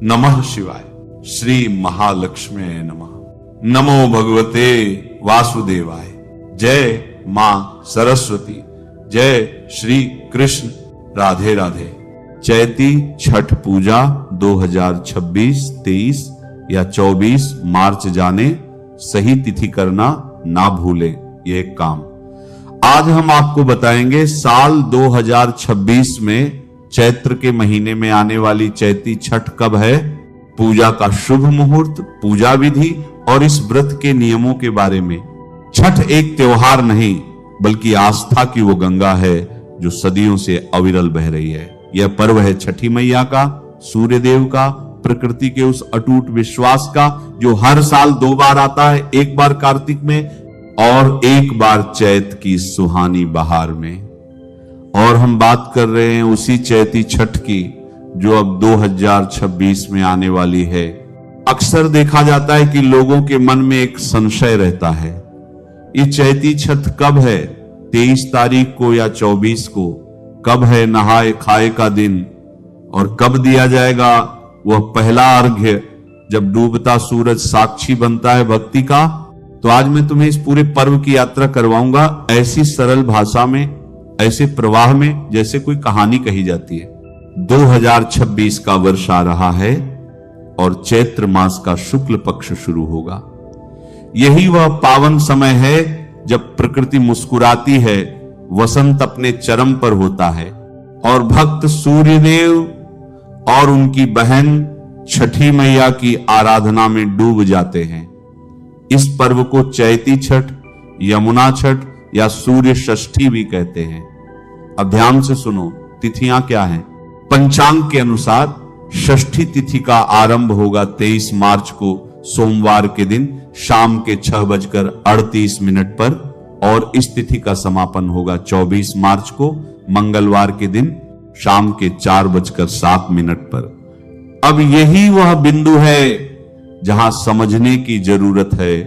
नमः शिवाय। श्री महालक्ष्मी नमः। नमो भगवते वासुदेवाय। जय मां सरस्वती। जय श्री कृष्ण। राधे राधे। चैती छठ पूजा 2026, 23 या 24 मार्च जाने सही तिथि करना ना भूले। ये एक काम आज हम आपको बताएंगे। साल 2026 में चैत्र के महीने में आने वाली चैती छठ कब है, पूजा का शुभ मुहूर्त, पूजा विधि और इस व्रत के नियमों के बारे में। छठ एक त्योहार नहीं बल्कि आस्था की वो गंगा है जो सदियों से अविरल बह रही है। यह पर्व है छठी मैया का, सूर्य देव का, प्रकृति के उस अटूट विश्वास का जो हर साल 2 बार आता है, एक बार कार्तिक में और एक बार चैत की सुहानी बहार में। और हम बात कर रहे हैं उसी चैती छठ की जो अब 2026 में आने वाली है। अक्सर देखा जाता है कि लोगों के मन में एक संशय रहता है, ये चैती छठ कब है, 23 तारीख को या 24 को, कब है नहाए खाए का दिन और कब दिया जाएगा वह पहला अर्घ्य जब डूबता सूरज साक्षी बनता है भक्ति का। तो आज मैं तुम्हें इस पूरे पर्व की यात्रा करवाऊंगा ऐसी सरल भाषा में, ऐसे प्रवाह में जैसे कोई कहानी कही जाती है। 2026 का वर्ष आ रहा है और चैत्र मास का शुक्ल पक्ष शुरू होगा। यही वह पावन समय है जब प्रकृति मुस्कुराती है, वसंत अपने चरम पर होता है और भक्त सूर्यदेव और उनकी बहन छठी मैया की आराधना में डूब जाते हैं। इस पर्व को चैती छठ, यमुना छठ या सूर्य षष्ठी भी कहते हैं। अब ध्यान से सुनो, तिथियां क्या हैं। पंचांग के अनुसार षष्ठी तिथि का आरंभ होगा 23 मार्च को सोमवार के दिन शाम के 6:38 पर और इस तिथि का समापन होगा 24 मार्च को मंगलवार के दिन शाम के 4:07 पर। अब यही वह बिंदु है जहां समझने की जरूरत है।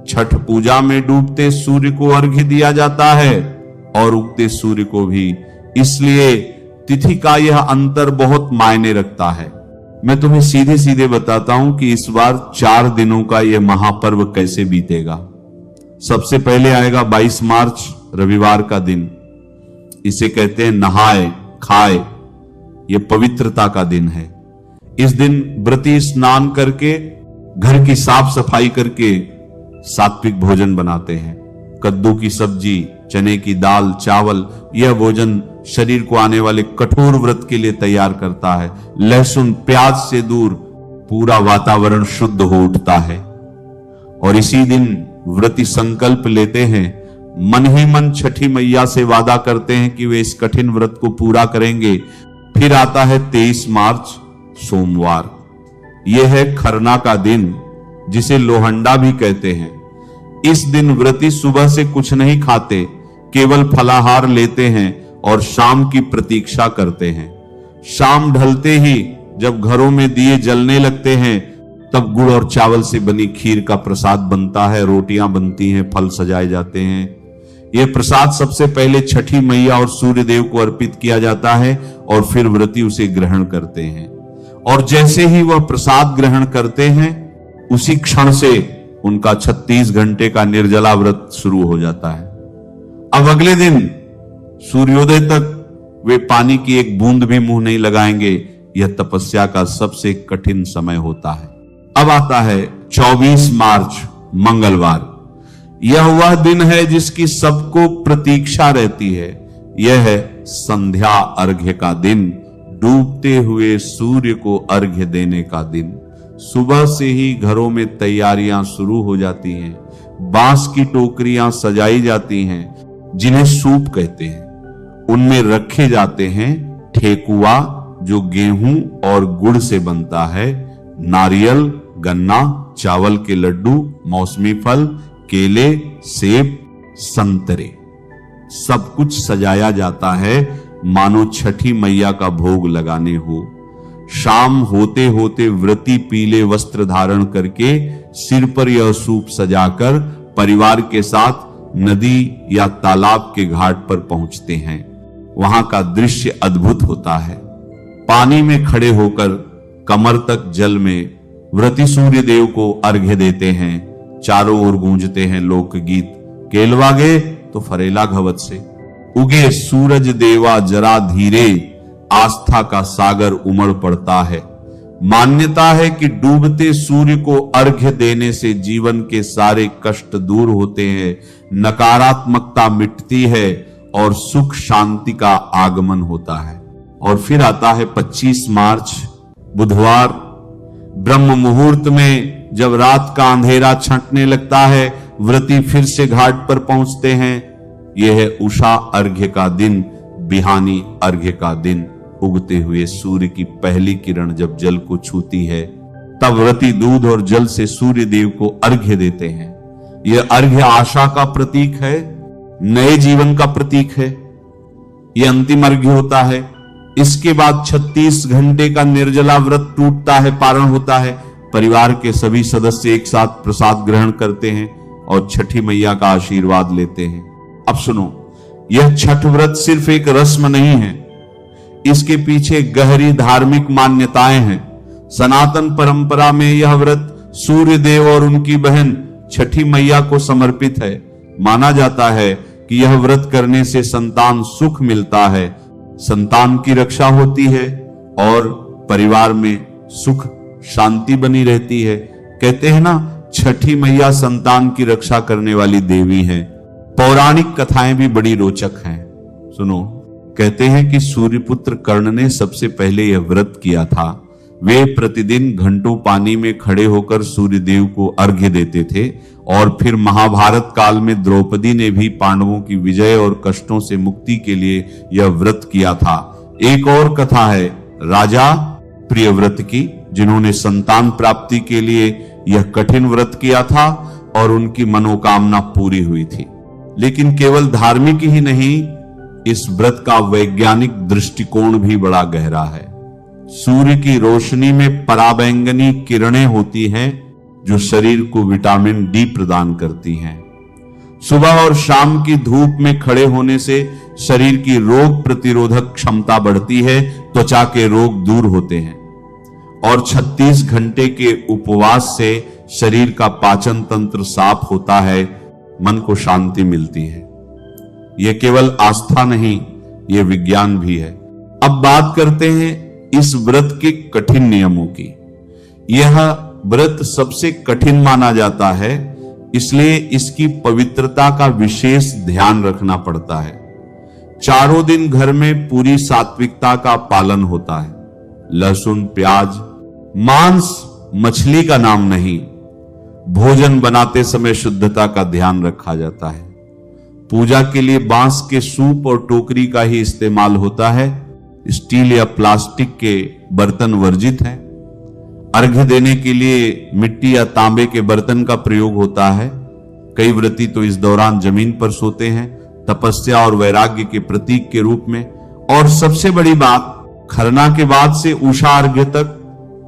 छठ पूजा में डूबते सूर्य को अर्घ्य दिया जाता है और उगते सूर्य को भी, इसलिए तिथि का यह अंतर बहुत मायने रखता है। मैं तुम्हें सीधे सीधे बताता हूं कि इस बार 4 दिनों का यह महापर्व कैसे बीतेगा। सबसे पहले आएगा 22 मार्च रविवार का दिन। इसे कहते हैं नहाए खाए, यह पवित्रता का दिन है। इस दिन व्रती स्नान करके घर की साफ सफाई करके सात्विक भोजन बनाते हैं। कद्दू की सब्जी, चने की दाल, चावल, यह भोजन शरीर को आने वाले कठोर व्रत के लिए तैयार करता है। लहसुन प्याज से दूर पूरा वातावरण शुद्ध हो उठता है और इसी दिन व्रती संकल्प लेते हैं, मन ही मन छठी मैया से वादा करते हैं कि वे इस कठिन व्रत को पूरा करेंगे। फिर आता है 23 मार्च सोमवार। यह है खरना का दिन जिसे लोहंडा भी कहते हैं। इस दिन व्रती सुबह से कुछ नहीं खाते, केवल फलाहार लेते हैं और शाम की प्रतीक्षा करते हैं। शाम ढलते ही जब घरों में दिए जलने लगते हैं तब गुड़ और चावल से बनी खीर का प्रसाद बनता है, रोटियां बनती हैं, फल सजाए जाते हैं। यह प्रसाद सबसे पहले छठी मैया और सूर्य देव को अर्पित किया जाता है और फिर व्रती उसे ग्रहण करते हैं। और जैसे ही वह प्रसाद ग्रहण करते हैं उसी क्षण से उनका 36 घंटे का निर्जला व्रत शुरू हो जाता है। अब अगले दिन सूर्योदय तक वे पानी की एक बूंद भी मुंह नहीं लगाएंगे। यह तपस्या का सबसे कठिन समय होता है। अब आता है 24 मार्च मंगलवार। यह वह दिन है जिसकी सबको प्रतीक्षा रहती है। यह है संध्या अर्घ्य का दिन, डूबते हुए सूर्य को अर्घ्य देने का दिन। सुबह से ही घरों में तैयारियां शुरू हो जाती हैं। बांस की टोकरियां सजाई जाती हैं जिन्हें सूप कहते हैं। उनमें रखे जाते हैं ठेकुआ जो गेहूं और गुड़ से बनता है, नारियल, गन्ना, चावल के लड्डू, मौसमी फल, केले, सेब, संतरे, सब कुछ सजाया जाता है मानो छठी मैया का भोग लगाने हो। शाम होते होते व्रती पीले वस्त्र धारण करके सिर पर यह सूप सजाकर परिवार के साथ नदी या तालाब के घाट पर पहुंचते हैं। वहां का दृश्य अद्भुत होता है। पानी में खड़े होकर कमर तक जल में व्रती सूर्य देव को अर्घ्य देते हैं। चारों ओर गूंजते हैं लोकगीत, केलवागे तो फरेला घवत से, उगे सूरज देवा जरा धीरे, आस्था का सागर उमड़ पड़ता है। मान्यता है कि डूबते सूर्य को अर्घ्य देने से जीवन के सारे कष्ट दूर होते हैं, नकारात्मकता मिटती है और सुख शांति का आगमन होता है। और फिर आता है 25 मार्च बुधवार, ब्रह्म मुहूर्त में जब रात का अंधेरा छंटने लगता है, व्रती फिर से घाट पर पहुंचते हैं। यह है उषा अर्घ्य का दिन, बिहानी अर्घ्य का दिन। उगते हुए सूर्य की पहली किरण जब जल को छूती है, तब व्रती दूध और जल से सूर्य देव को अर्घ्य देते हैं। यह अर्घ्य आशा का प्रतीक है, नए जीवन का प्रतीक है। यह अंतिम अर्घ्य होता है। इसके बाद 36 घंटे का निर्जला व्रत टूटता है, पारण होता है। परिवार के सभी सदस्य एक साथ प्रसाद ग्रहण करते हैं और छठी मैया का आशीर्वाद लेते हैं। अब सुनो, यह छठ व्रत सिर्फ एक रस्म नहीं है, इसके पीछे गहरी धार्मिक मान्यताएं हैं। सनातन परंपरा में यह व्रत सूर्य देव और उनकी बहन छठी मैया को समर्पित है। माना जाता है कि यह व्रत करने से संतान सुख मिलता है, संतान की रक्षा होती है और परिवार में सुख शांति बनी रहती है। कहते हैं ना, छठी मैया संतान की रक्षा करने वाली देवी है। पौराणिक कथाएं भी बड़ी रोचक हैं। सुनो, कहते हैं कि सूर्यपुत्र कर्ण ने सबसे पहले यह व्रत किया था। वे प्रतिदिन घंटों पानी में खड़े होकर सूर्य देव को अर्घ्य देते थे। और फिर महाभारत काल में द्रौपदी ने भी पांडवों की विजय और कष्टों से मुक्ति के लिए यह व्रत किया था। एक और कथा है राजा प्रियव्रत की, जिन्होंने संतान प्राप्ति के लिए यह कठिन व्रत किया था और उनकी मनोकामना पूरी हुई थी। लेकिन केवल धार्मिक ही नहीं, इस व्रत का वैज्ञानिक दृष्टिकोण भी बड़ा गहरा है। सूर्य की रोशनी में पराबैंगनी किरणें होती हैं जो शरीर को विटामिन डी प्रदान करती हैं। सुबह और शाम की धूप में खड़े होने से शरीर की रोग प्रतिरोधक क्षमता बढ़ती है, त्वचा के रोग दूर होते हैं। और 36 घंटे के उपवास से शरीर का पाचन तंत्र साफ होता है, मन को शांति मिलती है। यह केवल आस्था नहीं, यह विज्ञान भी है। अब बात करते हैं इस व्रत के कठिन नियमों की। यह व्रत सबसे कठिन माना जाता है, इसलिए इसकी पवित्रता का विशेष ध्यान रखना पड़ता है। चारों दिन घर में पूरी सात्विकता का पालन होता है। लहसुन, प्याज, मांस, मछली का नाम नहीं। भोजन बनाते समय शुद्धता का ध्यान रखा जाता है। पूजा के लिए बांस के सूप और टोकरी का ही इस्तेमाल होता है। स्टील या प्लास्टिक के बर्तन वर्जित हैं। अर्घ्य देने के लिए मिट्टी या तांबे के बर्तन का प्रयोग होता है। कई व्रती तो इस दौरान जमीन पर सोते हैं, तपस्या और वैराग्य के प्रतीक के रूप में। और सबसे बड़ी बात, खरना के बाद से उषा अर्घ्य तक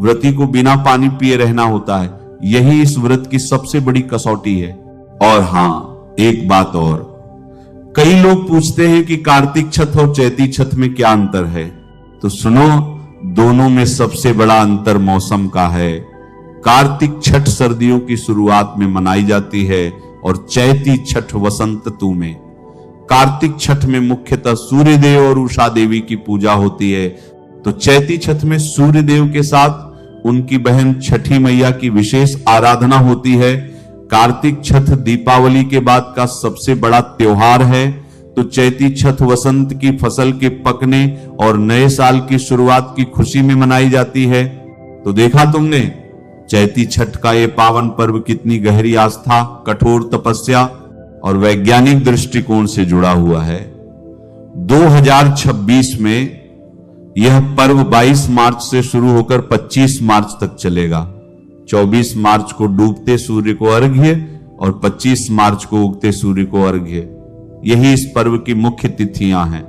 व्रती को बिना पानी पिए रहना होता है। यही इस व्रत की सबसे बड़ी कसौटी है। और हां, एक बात और, कई लोग पूछते हैं कि कार्तिक छठ और चैती छठ में क्या अंतर है। तो सुनो, दोनों में सबसे बड़ा अंतर मौसम का है। कार्तिक छठ सर्दियों की शुरुआत में मनाई जाती है और चैती छठ वसंत ऋतु में। कार्तिक छठ में मुख्यतः सूर्य देव और उषा देवी की पूजा होती है, तो चैती छठ में सूर्य देव के साथ उनकी बहन छठी मैया की विशेष आराधना होती है। कार्तिक छठ दीपावली के बाद का सबसे बड़ा त्योहार है, तो चैती छठ वसंत की फसल के पकने और नए साल की शुरुआत की खुशी में मनाई जाती है। तो देखा तुमने, चैती छठ का ये पावन पर्व कितनी गहरी आस्था, कठोर तपस्या और वैज्ञानिक दृष्टिकोण से जुड़ा हुआ है। 2026 में यह पर्व 22 मार्च से शुरू होकर 25 मार्च तक चलेगा। 24 मार्च को डूबते सूर्य को अर्घ्य और 25 मार्च को उगते सूर्य को अर्घ्य। यही इस पर्व की मुख्य तिथियां हैं।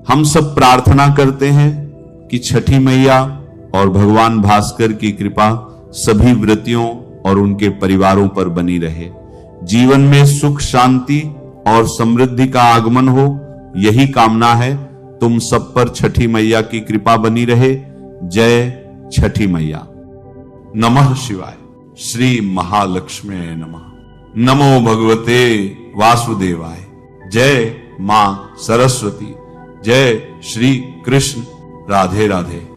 हम सब प्रार्थना करते हैं कि छठी मैया और भगवान भास्कर की कृपा सभी व्रतियों और उनके परिवारों पर बनी रहे। जीवन में सुख, शांति और समृद्धि का आगमन हो, यही कामना है। तुम सब पर छठी मैया की कृपा बनी रहे। जय छठी मैया। नमः शिवाय। श्री महालक्ष्मी नमः। नमो भगवते वासुदेवाय। जय मां सरस्वती। जय श्री कृष्ण। राधे राधे।